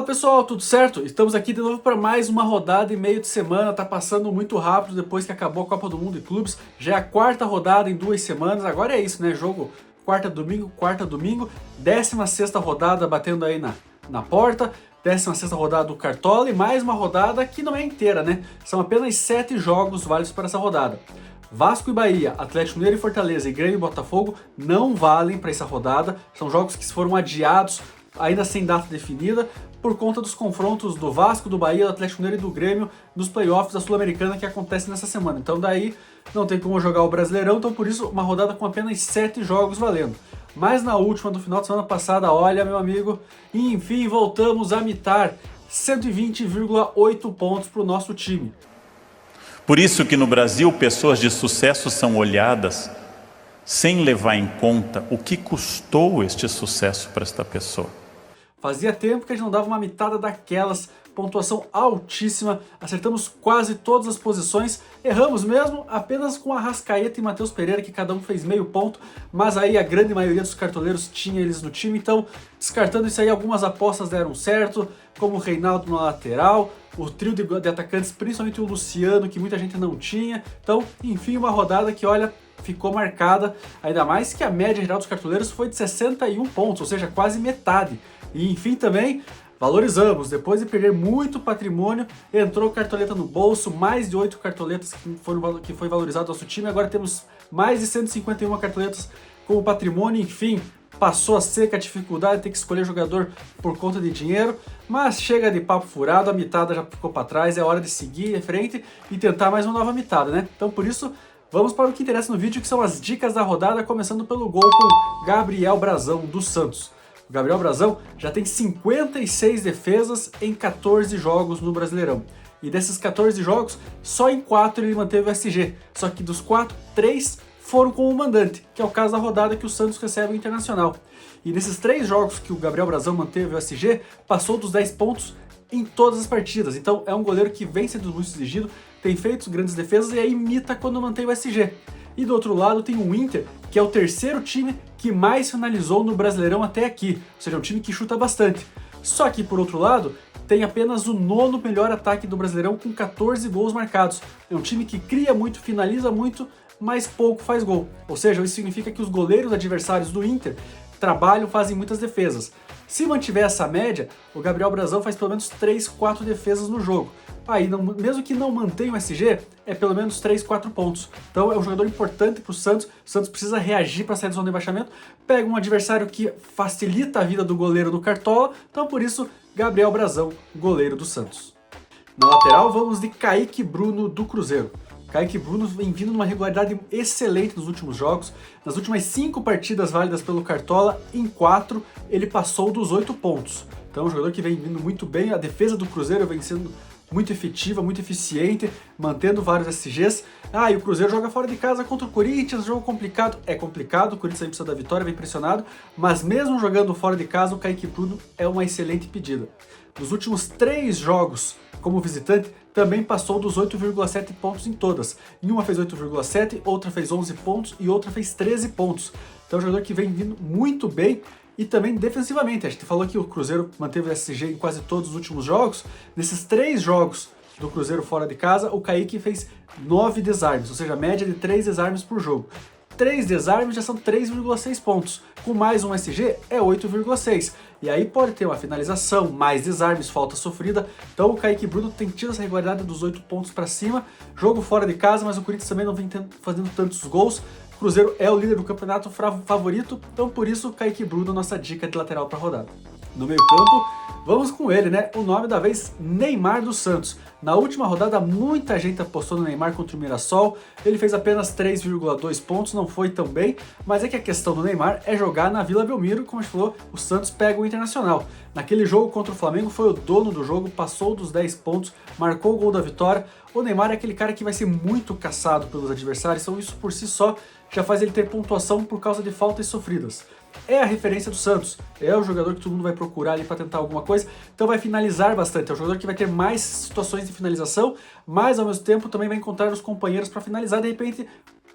Fala pessoal, tudo certo? Estamos aqui de novo para mais uma rodada e meio de semana, tá passando muito rápido depois que acabou a Copa do Mundo e Clubes, já é a quarta rodada em 2 semanas, agora é isso, né? Jogo quarta, domingo, 16ª rodada batendo aí na porta, 16ª rodada do Cartola e mais uma rodada que não é inteira, né? São apenas 7 jogos válidos para essa rodada. Vasco e Bahia, Atlético Mineiro e Fortaleza e Grêmio e Botafogo não valem para essa rodada, são jogos que foram adiados ainda sem data definida, por conta dos confrontos do Vasco, do Bahia, do Atlético Mineiro e do Grêmio nos playoffs da Sul-Americana que acontecem nessa semana. Então daí não tem como jogar o Brasileirão, então por isso uma rodada com apenas 7 jogos valendo. Mas na última, do final de semana passada, olha meu amigo, enfim voltamos a mitar 120,8 pontos para o nosso time. Por isso que no Brasil pessoas de sucesso são olhadas sem levar em conta o que custou este sucesso para esta pessoa. Fazia tempo que a gente não dava uma mitada daquelas, pontuação altíssima, acertamos quase todas as posições, erramos mesmo apenas com Arrascaeta e Matheus Pereira, que cada um fez meio ponto, mas aí a grande maioria dos cartoleiros tinha eles no time, então descartando isso aí, algumas apostas deram certo, como o Reinaldo na lateral, o trio de atacantes, principalmente o Luciano, que muita gente não tinha, então enfim uma rodada que olha, ficou marcada, ainda mais que a média geral dos cartoleiros foi de 61 pontos, ou seja, quase metade. E enfim também, valorizamos, depois de perder muito patrimônio, entrou cartoleta no bolso, mais de 8 cartoletas que foi valorizado nosso time, agora temos mais de 151 cartoletas como patrimônio, enfim, passou a seca a dificuldade de ter que escolher jogador por conta de dinheiro, mas chega de papo furado, a mitada já ficou para trás, é hora de seguir em frente e tentar mais uma nova mitada, né? Então por isso, vamos para o que interessa no vídeo, que são as dicas da rodada, começando pelo gol com Gabriel Brazão, do Santos. O Gabriel Brazão já tem 56 defesas em 14 jogos no Brasileirão. E desses 14 jogos, só em 4 ele manteve o SG. Só que dos 4, 3 foram com o mandante, que é o caso da rodada que o Santos recebe o Internacional. E nesses 3 jogos que o Gabriel Brazão manteve o SG, passou dos 10 pontos em todas as partidas. Então é um goleiro que vem sendo muito exigido, tem feito grandes defesas e aí imita quando mantém o SG. E do outro lado tem o Inter, que é o terceiro time que mais finalizou no Brasileirão até aqui, ou seja, é um time que chuta bastante. Só que por outro lado, tem apenas o 9º melhor ataque do Brasileirão com 14 gols marcados. É um time que cria muito, finaliza muito, mas pouco faz gol. Ou seja, isso significa que os goleiros adversários do Inter trabalham, fazem muitas defesas. Se mantiver essa média, o Gabriel Brazão faz pelo menos 3, 4 defesas no jogo. Aí, mesmo que não mantenha o SG, é pelo menos 3, 4 pontos. Então é um jogador importante para o Santos precisa reagir para sair da zona de rebaixamento, pega um adversário que facilita a vida do goleiro do Cartola, então por isso, Gabriel Brazão, goleiro do Santos. Na lateral, vamos de Kaique Bruno, do Cruzeiro. Kaique Bruno vem vindo numa regularidade excelente nos últimos jogos. Nas últimas 5 partidas válidas pelo Cartola, em 4 ele passou dos 8 pontos. Então é um jogador que vem vindo muito bem, a defesa do Cruzeiro vem sendo muito efetiva, muito eficiente, mantendo vários SGs. E o Cruzeiro joga fora de casa contra o Corinthians, jogo complicado. É complicado, o Corinthians precisa da vitória, vem pressionado, mas mesmo jogando fora de casa, o Kaique Bruno é uma excelente pedida. Nos últimos 3 jogos como visitante, também passou dos 8,7 pontos em todas. Em uma fez 8,7, outra fez 11 pontos e outra fez 13 pontos. Então é um jogador que vem vindo muito bem e também defensivamente. A gente falou que o Cruzeiro manteve o SG em quase todos os últimos jogos. Nesses 3 jogos do Cruzeiro fora de casa, o Kaique fez 9 desarmes, ou seja, média de 3 desarmes por jogo. 3 desarmes já são 3,6 pontos, com mais um SG é 8,6. E aí pode ter uma finalização, mais desarmes, falta sofrida. Então o Kaique Bruno tem tido essa regularidade dos 8 pontos para cima. Jogo fora de casa, mas o Corinthians também não vem fazendo tantos gols. O Cruzeiro é o líder do campeonato favorito, então por isso o Kaique Bruno, nossa dica de lateral para a rodada. No meio campo, vamos com ele, né? O nome da vez, Neymar do Santos. Na última rodada, muita gente apostou no Neymar contra o Mirassol. Ele fez apenas 3,2 pontos, não foi tão bem. Mas é que a questão do Neymar é jogar na Vila Belmiro, como a gente falou, o Santos pega o Internacional. Naquele jogo contra o Flamengo, foi o dono do jogo, passou dos 10 pontos, marcou o gol da vitória. O Neymar é aquele cara que vai ser muito caçado pelos adversários, então isso por si só já faz ele ter pontuação por causa de faltas sofridas. É a referência do Santos, é o jogador que todo mundo vai procurar ali para tentar alguma coisa, então vai finalizar bastante, é o jogador que vai ter mais situações de finalização, mas ao mesmo tempo também vai encontrar os companheiros para finalizar, de repente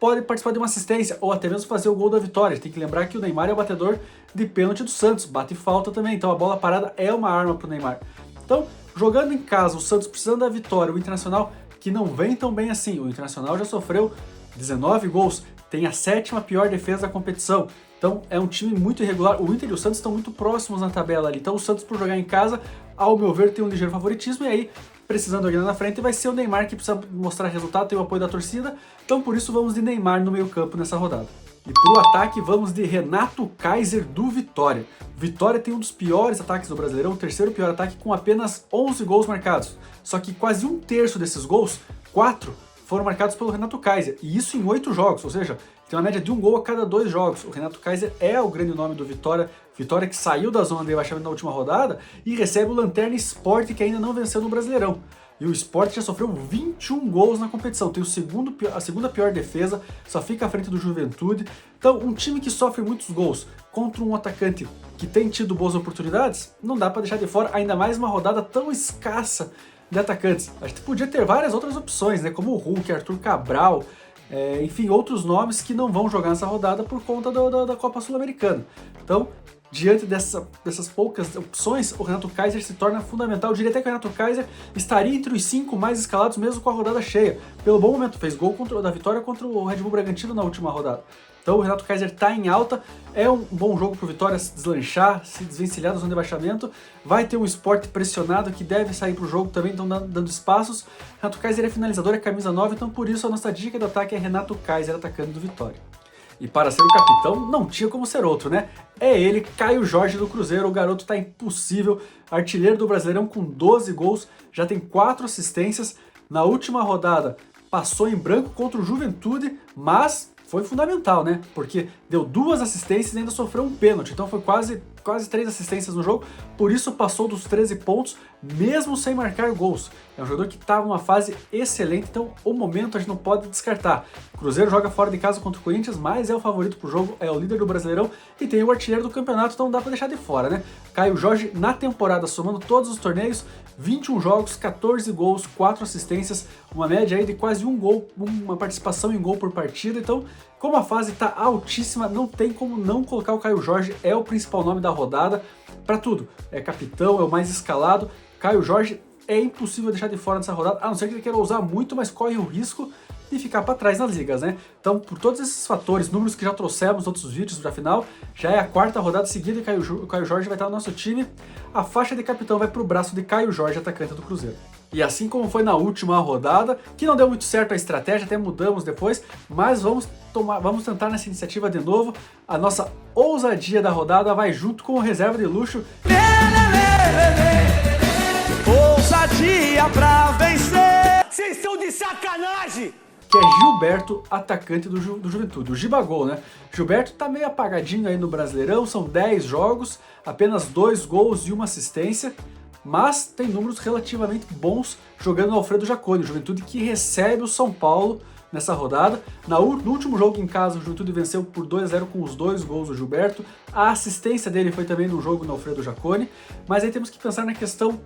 pode participar de uma assistência, ou até mesmo fazer o gol da vitória. Tem que lembrar que o Neymar é o batedor de pênalti do Santos, bate falta também, então a bola parada é uma arma pro Neymar. Então, jogando em casa, o Santos precisando da vitória, o Internacional, que não vem tão bem assim, o Internacional já sofreu 19 gols, tem a 7ª pior defesa da competição, então é um time muito irregular. O Inter e o Santos estão muito próximos na tabela ali, então o Santos, por jogar em casa, ao meu ver, tem um ligeiro favoritismo, e aí, precisando alguém lá na frente, vai ser o Neymar que precisa mostrar resultado, tem o apoio da torcida, então por isso vamos de Neymar no meio campo nessa rodada. E pro ataque vamos de Renato Kaiser do Vitória. Vitória tem um dos piores ataques do Brasileirão, o 3º pior ataque com apenas 11 gols marcados. Só que quase 1/3 desses gols, 4, foram marcados pelo Renato Kaiser, e isso em 8 jogos, ou seja, tem uma média de 1 gol a cada 2 jogos. O Renato Kaiser é o grande nome do Vitória, Vitória que saiu da zona de rebaixamento na última rodada e recebe o Lanterna Sport, que ainda não venceu no Brasileirão. E o Sport já sofreu 21 gols na competição, tem a segunda pior defesa, só fica à frente do Juventude. Então, um time que sofre muitos gols contra um atacante que tem tido boas oportunidades, não dá para deixar de fora, ainda mais uma rodada tão escassa de atacantes. A gente podia ter várias outras opções, né, como o Hulk, Arthur Cabral, enfim, outros nomes que não vão jogar nessa rodada por conta da Copa Sul-Americana. Então, diante dessas poucas opções, o Renato Kaiser se torna fundamental. Eu diria até que o Renato Kaiser estaria entre os 5 mais escalados mesmo com a rodada cheia. Pelo bom momento, fez gol da vitória contra o Red Bull Bragantino na última rodada. Então o Renato Kaiser está em alta, é um bom jogo para o Vitória se deslanchar, se desvencilhar da zona de rebaixamento. Vai ter um Sport pressionado que deve sair para o jogo também, então dando espaços. Renato Kaiser é finalizador, é camisa 9, então por isso a nossa dica do ataque é Renato Kaiser atacando do Vitória. E para ser o capitão, não tinha como ser outro, né? É ele, Caio Jorge do Cruzeiro, o garoto tá impossível, artilheiro do Brasileirão com 12 gols, já tem 4 assistências, na última rodada passou em branco contra o Juventude, mas foi fundamental, né? Porque deu 2 assistências e ainda sofreu um pênalti, então foi quase 3 assistências no jogo, por isso passou dos 13 pontos, mesmo sem marcar gols. É um jogador que está numa fase excelente, então o momento a gente não pode descartar. O Cruzeiro joga fora de casa contra o Corinthians, mas é o favorito pro jogo, é o líder do Brasileirão e tem o artilheiro do campeonato, então não dá para deixar de fora, né? Caio Jorge na temporada, somando todos os torneios, 21 jogos, 14 gols, 4 assistências, uma média aí de quase 1 gol, uma participação em gol por partida, então como a fase está altíssima, não tem como não colocar o Caio Jorge, é o principal nome da rodada, para tudo, é capitão, é o mais escalado, Caio Jorge é impossível deixar de fora nessa rodada, a não ser que ele queira usar muito, mas corre o risco de ficar para trás nas ligas, né? Então, por todos esses fatores, números que já trouxemos nos outros vídeos para final, já é a 4ª rodada seguida e o Caio Jorge vai estar no nosso time. A faixa de capitão vai para o braço de Caio Jorge, atacante do Cruzeiro. E assim como foi na última rodada, que não deu muito certo a estratégia, até mudamos depois, mas vamos tentar nessa iniciativa de novo. A nossa ousadia da rodada vai junto com o reserva de luxo. Ousadia pra vencer! Vocês estão de sacanagem! Que é Gilberto, atacante do Juventude, o Gibagol, né? Gilberto tá meio apagadinho aí no Brasileirão, são 10 jogos, apenas 2 gols e 1 assistência, mas tem números relativamente bons jogando no Alfredo Jaconi, o Juventude que recebe o São Paulo nessa rodada. No último jogo em casa, o Juventude venceu por 2-0 com os 2 gols do Gilberto, a assistência dele foi também no jogo no Alfredo Jaconi, mas aí temos que pensar na questão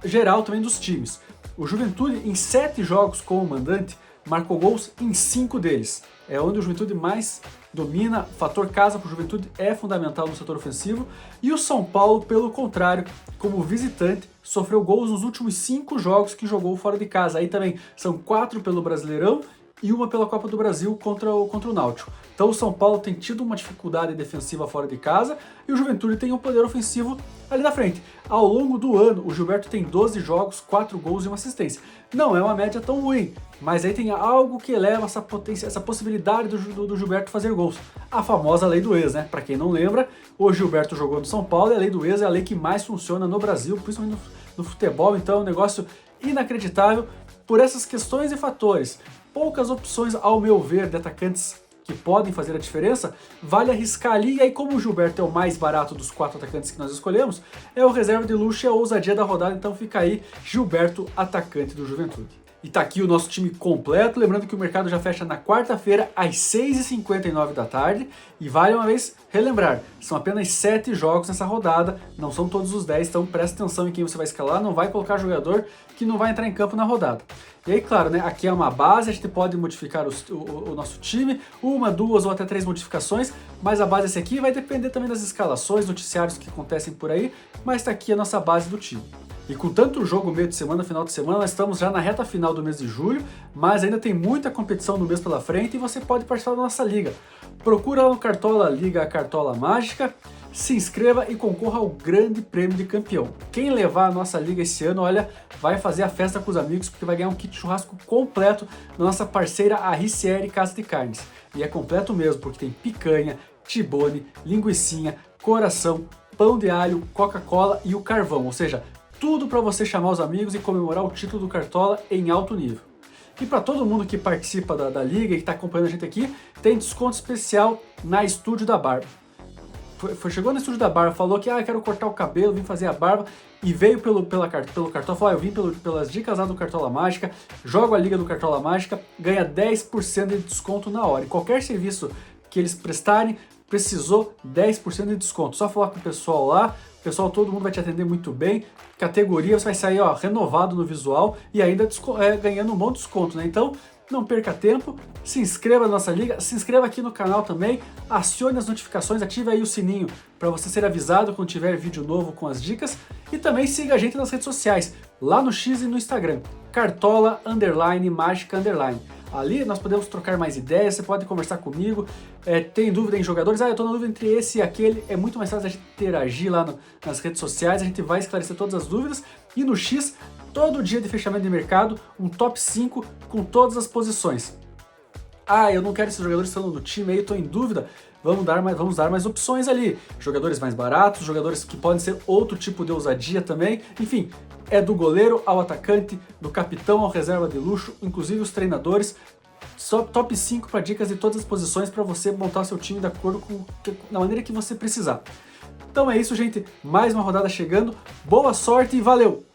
geral também dos times. O Juventude, em 7 jogos como mandante, marcou gols em 5 deles. É onde o Juventude mais domina, o fator casa para o Juventude é fundamental no setor ofensivo. E o São Paulo, pelo contrário, como visitante, sofreu gols nos últimos 5 jogos que jogou fora de casa. Aí também são 4 pelo Brasileirão e 1 pela Copa do Brasil contra o Náutico. Então o São Paulo tem tido uma dificuldade defensiva fora de casa e o Juventude tem um poder ofensivo ali na frente. Ao longo do ano, o Gilberto tem 12 jogos, 4 gols e 1 assistência. Não é uma média tão ruim, mas aí tem algo que eleva essa possibilidade do Gilberto fazer gols. A famosa lei do ex, né? Para quem não lembra, o Gilberto jogou no São Paulo e a lei do ex é a lei que mais funciona no Brasil, principalmente no futebol, então é um negócio inacreditável por essas questões e fatores. Poucas opções, ao meu ver, de atacantes que podem fazer a diferença, vale arriscar ali, e aí como o Gilberto é o mais barato dos 4 atacantes que nós escolhemos, é o reserva de luxo e a ousadia da rodada, então fica aí Gilberto, atacante do Juventude. E tá aqui o nosso time completo, lembrando que o mercado já fecha na quarta-feira às 6h59 da tarde, e vale uma vez relembrar, são apenas 7 jogos nessa rodada, não são todos os 10, então presta atenção em quem você vai escalar, não vai colocar jogador que não vai entrar em campo na rodada. E aí, claro, né, aqui é uma base, a gente pode modificar o nosso time, 1, 2 ou até 3 modificações, mas a base é essa aqui, vai depender também das escalações, noticiários que acontecem por aí, mas tá aqui a nossa base do time. E com tanto jogo meio de semana, final de semana, nós estamos já na reta final do mês de julho, mas ainda tem muita competição no mês pela frente e você pode participar da nossa liga. Procura lá no Cartola Liga Cartola Mágica, se inscreva e concorra ao grande prêmio de campeão. Quem levar a nossa liga esse ano, olha, vai fazer a festa com os amigos, porque vai ganhar um kit churrasco completo da nossa parceira Arricieri Casa de Carnes. E é completo mesmo, porque tem picanha, tibone, linguicinha, coração, pão de alho, Coca-Cola e o carvão, ou seja, tudo para você chamar os amigos e comemorar o título do Cartola em alto nível. E para todo mundo que participa da liga e que está acompanhando a gente aqui, tem desconto especial na Estúdio da Barba. Chegou no Estúdio da Barba, falou que quero cortar o cabelo, vim fazer a barba, e veio pelo Cartola, falou, eu vim pelas dicas lá do Cartola Mágica, jogo a liga do Cartola Mágica, ganha 10% de desconto na hora. E qualquer serviço que eles prestarem, precisou 10% de desconto. Só falar com o pessoal lá, pessoal, todo mundo vai te atender muito bem. Categoria, você vai sair renovado no visual e ainda ganhando um bom desconto, né? Então, não perca tempo, se inscreva na nossa liga, se inscreva aqui no canal também, acione as notificações, ative aí o sininho para você ser avisado quando tiver vídeo novo com as dicas e também siga a gente nas redes sociais, lá no X e no Instagram, Cartola_Mágica_. Ali nós podemos trocar mais ideias, você pode conversar comigo, tem dúvida em jogadores, eu tô na dúvida entre esse e aquele, é muito mais fácil a gente interagir lá nas redes sociais, a gente vai esclarecer todas as dúvidas, e no X, todo dia de fechamento de mercado, um top 5 com todas as posições. Eu não quero esses jogadores estando no time aí, tô em dúvida, vamos dar mais opções ali, jogadores mais baratos, jogadores que podem ser outro tipo de ousadia também, enfim, é do goleiro ao atacante, do capitão ao reserva de luxo, inclusive os treinadores, só top 5 para dicas de todas as posições para você montar seu time de acordo com da maneira que você precisar. Então é isso, gente, mais uma rodada chegando, boa sorte e valeu!